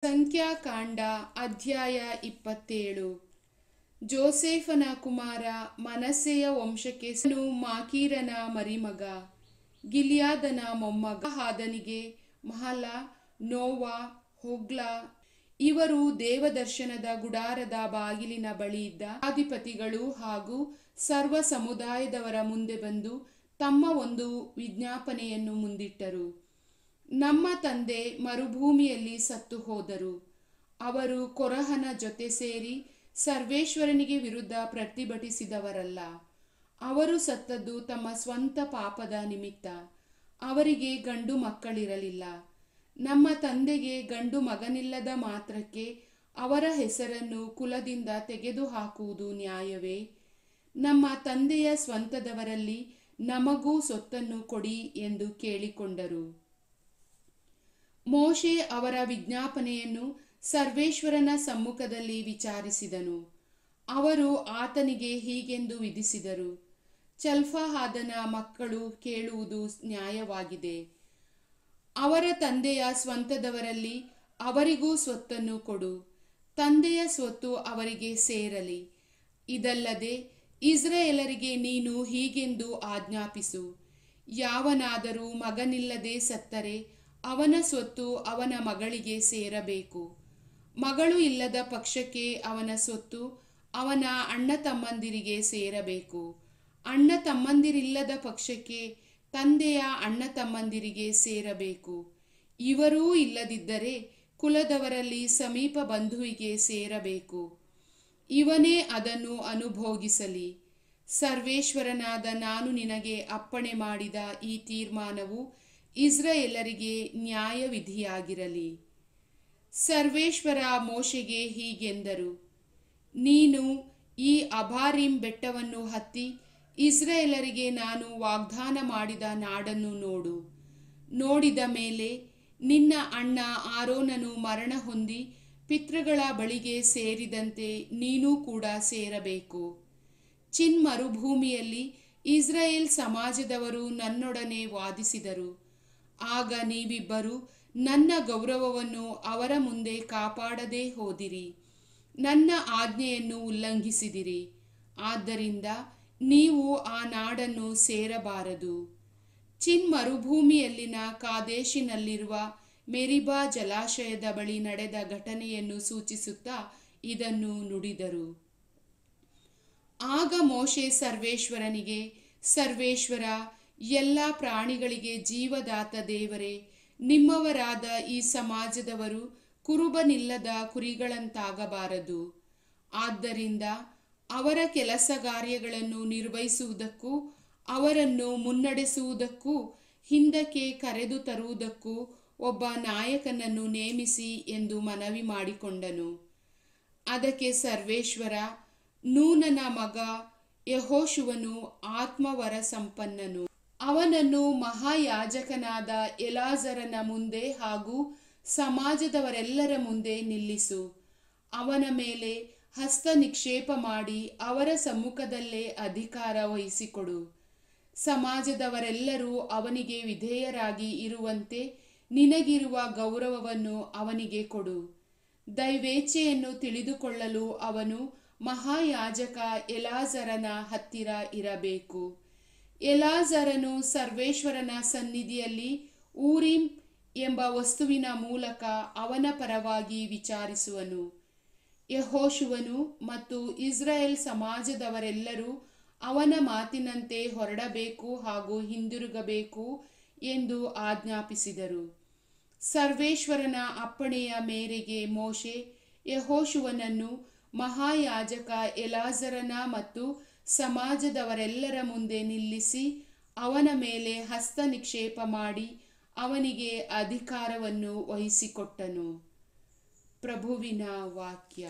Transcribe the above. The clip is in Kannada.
ಸಂಖ್ಯಾಕಾಂಡ ಅಧ್ಯಾಯ 27. ಜೋಸೇಫನ ಕುಮಾರ ಮನಸ್ಸೆಯ ವಂಶಕ್ಕೆ ಮಾಕೀರನ ಮರಿಮಗ, ಗಿಲ್ಯಾದನ ಮೊಮ್ಮಗ ಹಾದನಿಗೆ ಮಹಲ, ನೋವ, ಹೊಗ್ಲ ಇವರು ದೇವದರ್ಶನದ ಗುಡಾರದ ಬಾಗಿಲಿನ ಬಳಿ ಇದ್ದ ಅಧಿಪತಿಗಳು ಹಾಗೂ ಸರ್ವ ಸಮುದಾಯದವರ ಮುಂದೆ ಬಂದು ತಮ್ಮ ಒಂದು ವಿಜ್ಞಾಪನೆಯನ್ನು ಮುಂದಿಟ್ಟರು. ನಮ್ಮ ತಂದೆ ಮರುಭೂಮಿಯಲ್ಲಿ ಸತ್ತು ಹೋದರು. ಅವರು ಕೊರಹನ ಜೊತೆ ಸೇರಿ ಸರ್ವೇಶ್ವರನಿಗೆ ವಿರುದ್ಧ ಪ್ರತಿಭಟಿಸಿದವರಲ್ಲ. ಅವರು ಸತ್ತದ್ದು ತಮ್ಮ ಸ್ವಂತ ಪಾಪದ ನಿಮಿತ್ತ. ಅವರಿಗೆ ಗಂಡು ಮಕ್ಕಳಿರಲಿಲ್ಲ. ನಮ್ಮ ತಂದೆಗೆ ಗಂಡು ಮಗನಿಲ್ಲದ ಮಾತ್ರಕ್ಕೆ ಅವರ ಹೆಸರನ್ನು ಕುಲದಿಂದ ತೆಗೆದುಹಾಕುವುದು ನ್ಯಾಯವೇ? ನಮ್ಮ ತಂದೆಯ ಸ್ವಂತದವರಲ್ಲಿ ನಮಗೂ ಸ್ವತ್ತನ್ನು ಕೊಡಿ ಎಂದು ಕೇಳಿಕೊಂಡರು. ಮೋಶೆ ಅವರ ವಿಜ್ಞಾಪನೆಯನ್ನು ಸರ್ವೇಶ್ವರನ ಸಮ್ಮುಖದಲ್ಲಿ ವಿಚಾರಿಸಿದನು. ಅವರು ಆತನಿಗೆ ಹೀಗೆಂದು ವಿಧಿಸಿದರು: ಚಲ್ಫಹಾದನ ಮಕ್ಕಳು ಕೇಳುವುದು ನ್ಯಾಯವಾಗಿದೆ. ಅವರ ತಂದೆಯ ಸ್ವಂತದವರಲ್ಲಿ ಅವರಿಗೂ ಸ್ವತ್ತನ್ನು ಕೊಡು. ತಂದೆಯ ಸ್ವತ್ತು ಅವರಿಗೆ ಸೇರಲಿ. ಇದಲ್ಲದೆ ಇಸ್ರಾಯೇಲರಿಗೆ ನೀನು ಹೀಗೆಂದು ಆಜ್ಞಾಪಿಸು: ಯಾವನಾದರೂ ಮಗನಿಲ್ಲದೆ ಸತ್ತರೆ ಅವನ ಸ್ವತ್ತು ಅವನ ಮಗಳಿಗೆ ಸೇರಬೇಕು. ಮಗಳು ಇಲ್ಲದ ಪಕ್ಷಕ್ಕೆ ಅವನ ಸ್ವತ್ತು ಅವನ ಅಣ್ಣ ತಮ್ಮಂದಿರಿಗೆ ಸೇರಬೇಕು. ಅಣ್ಣ ತಮ್ಮಂದಿರಿಲ್ಲದ ಪಕ್ಷಕ್ಕೆ ತಂದೆಯ ಅಣ್ಣ ತಮ್ಮಂದಿರಿಗೆ ಸೇರಬೇಕು. ಇವರೂ ಇಲ್ಲದಿದ್ದರೆ ಕುಲದವರಲ್ಲಿ ಸಮೀಪ ಬಂಧುವಿಗೆ ಸೇರಬೇಕು. ಇವನೇ ಅದನ್ನು ಅನುಭೋಗಿಸಲಿ. ಸರ್ವೇಶ್ವರನಾದ ನಾನು ನಿನಗೆ ಅಪ್ಪಣೆ ಮಾಡಿದ ಈ ತೀರ್ಮಾನವು ಇಸ್ರಾಯೇಲರಿಗೆ ನ್ಯಾಯವಿಧಿಯಾಗಿರಲಿ. ಸರ್ವೇಶ್ವರ ಮೋಶೆಗೆ ಹೀಗೆಂದರು: ನೀನು ಈ ಅಬಾರೀಮ್ ಬೆಟ್ಟವನ್ನು ಹತ್ತಿ ಇಸ್ರಾಯೇಲರಿಗೆ ನಾನು ವಾಗ್ದಾನ ಮಾಡಿದ ನಾಡನ್ನು ನೋಡು. ನೋಡಿದ ಮೇಲೆ ನಿನ್ನ ಅಣ್ಣ ಆರೋನನು ಮರಣ ಹೊಂದಿ ಪಿತೃಗಳ ಬಳಿಗೆ ಸೇರಿದಂತೆ ನೀನೂ ಕೂಡ ಸೇರಬೇಕು. ಚಿನ್ ಮರುಭೂಮಿಯಲ್ಲಿ ಇಸ್ರಾಯೇಲ್ ಸಮಾಜದವರು ನನ್ನೊಡನೆ ವಾದಿಸಿದರು. ಆಗ ನೀವಿಬ್ಬರು ನನ್ನ ಗೌರವವನ್ನು ಅವರ ಮುಂದೆ ಕಾಪಾಡದೆ ಹೋದಿರಿ, ನನ್ನ ಆಜ್ಞೆಯನ್ನು ಉಲ್ಲಂಘಿಸಿದಿರಿ. ಆದ್ದರಿಂದ ನೀವು ಆ ನಾಡನ್ನು ಸೇರಬಾರದು. ಚಿನ್ ಮರುಭೂಮಿಯಲ್ಲಿನ ಕಾದೇಶಿನಲ್ಲಿರುವ ಮೆರಿಬಾ ಜಲಾಶಯದ ಬಳಿ ನಡೆದ ಘಟನೆಯನ್ನು ಸೂಚಿಸುತ್ತಾ ಇದನ್ನು ನುಡಿದರು. ಆಗ ಮೋಶೆ ಸರ್ವೇಶ್ವರನಿಗೆ: ಸರ್ವೇಶ್ವರ, ಎಲ್ಲ ಪ್ರಾಣಿಗಳಿಗೆ ಜೀವದಾತ ದೇವರೇ, ನಿಮ್ಮವರಾದ ಈ ಸಮಾಜದವರು ಕುರುಬನಿಲ್ಲದ ಕುರಿಗಳಂತಾಗಬಾರದು. ಆದ್ದರಿಂದ ಅವರ ಕೆಲಸ ಕಾರ್ಯಗಳನ್ನು ನಿರ್ವಹಿಸುವುದಕ್ಕೂ ಅವರನ್ನು ಮುನ್ನಡೆಸುವುದಕ್ಕೂ ಹಿಂದಕ್ಕೆ ಕರೆದು ತರುವುದಕ್ಕೂ ಒಬ್ಬ ನಾಯಕನನ್ನು ನೇಮಿಸಿ ಎಂದು ಮನವಿ ಮಾಡಿಕೊಂಡನು. ಅದಕ್ಕೆ ಸರ್ವೇಶ್ವರ: ನೂನನ ಮಗ ಯೆಹೋಶುವನು ಆತ್ಮವರ ಸಂಪನ್ನನು. ಅವನನ್ನು ಮಹಾಯಾಜಕನಾದ ಎಲಾಜರನ ಮುಂದೆ ಹಾಗೂ ಸಮಾಜದವರೆಲ್ಲರ ಮುಂದೆ ನಿಲ್ಲಿಸು. ಅವನ ಮೇಲೆ ಹಸ್ತ ನಿಕ್ಷೇಪ ಮಾಡಿ ಅವರ ಸಮ್ಮುಖದಲ್ಲೇ ಅಧಿಕಾರ ವಹಿಸಿಕೊಡು. ಸಮಾಜದವರೆಲ್ಲರೂ ಅವನಿಗೆ ವಿಧೇಯರಾಗಿ ಇರುವಂತೆ ನಿನಗಿರುವ ಗೌರವವನ್ನು ಅವನಿಗೆ ಕೊಡು. ದೈವೇಚ್ಛೆಯನ್ನು ತಿಳಿದುಕೊಳ್ಳಲು ಅವನು ಮಹಾಯಾಜಕ ಎಲಾಜರನ ಹತ್ತಿರ ಇರಬೇಕು. ಎಲಾಜರನು ಸರ್ವೇಶ್ವರನ ಸನ್ನಿಧಿಯಲ್ಲಿ ಊರೀಮ್ ಎಂಬ ವಸ್ತುವಿನ ಮೂಲಕ ಅವನ ಪರವಾಗಿ ವಿಚಾರಿಸುವನು. ಯೆಹೋಶುವನು ಮತ್ತು ಇಸ್ರಾಯೇಲ್ ಸಮಾಜದವರೆಲ್ಲರೂ ಅವನ ಮಾತಿನಂತೆ ಹೊರಡಬೇಕು ಹಾಗೂ ಹಿಂದಿರುಗಬೇಕು ಎಂದು ಆಜ್ಞಾಪಿಸಿದರು. ಸರ್ವೇಶ್ವರನ ಅಪ್ಪಣೆಯ ಮೇರೆಗೆ ಮೋಶೆ ಯೆಹೋಶುವನನ್ನು ಮಹಾಯಾಜಕ ಎಲಾಜರನ ಮತ್ತು ಸಮಾಜದವರೆಲ್ಲರ ಮುಂದೆ ನಿಲ್ಲಿಸಿ ಅವನ ಮೇಲೆ ಹಸ್ತ ನಿಕ್ಷೇಪ ಮಾಡಿ ಅವನಿಗೆ ಅಧಿಕಾರವನ್ನು ವಹಿಸಿಕೊಟ್ಟನು. ಪ್ರಭುವಿನ ವಾಕ್ಯ.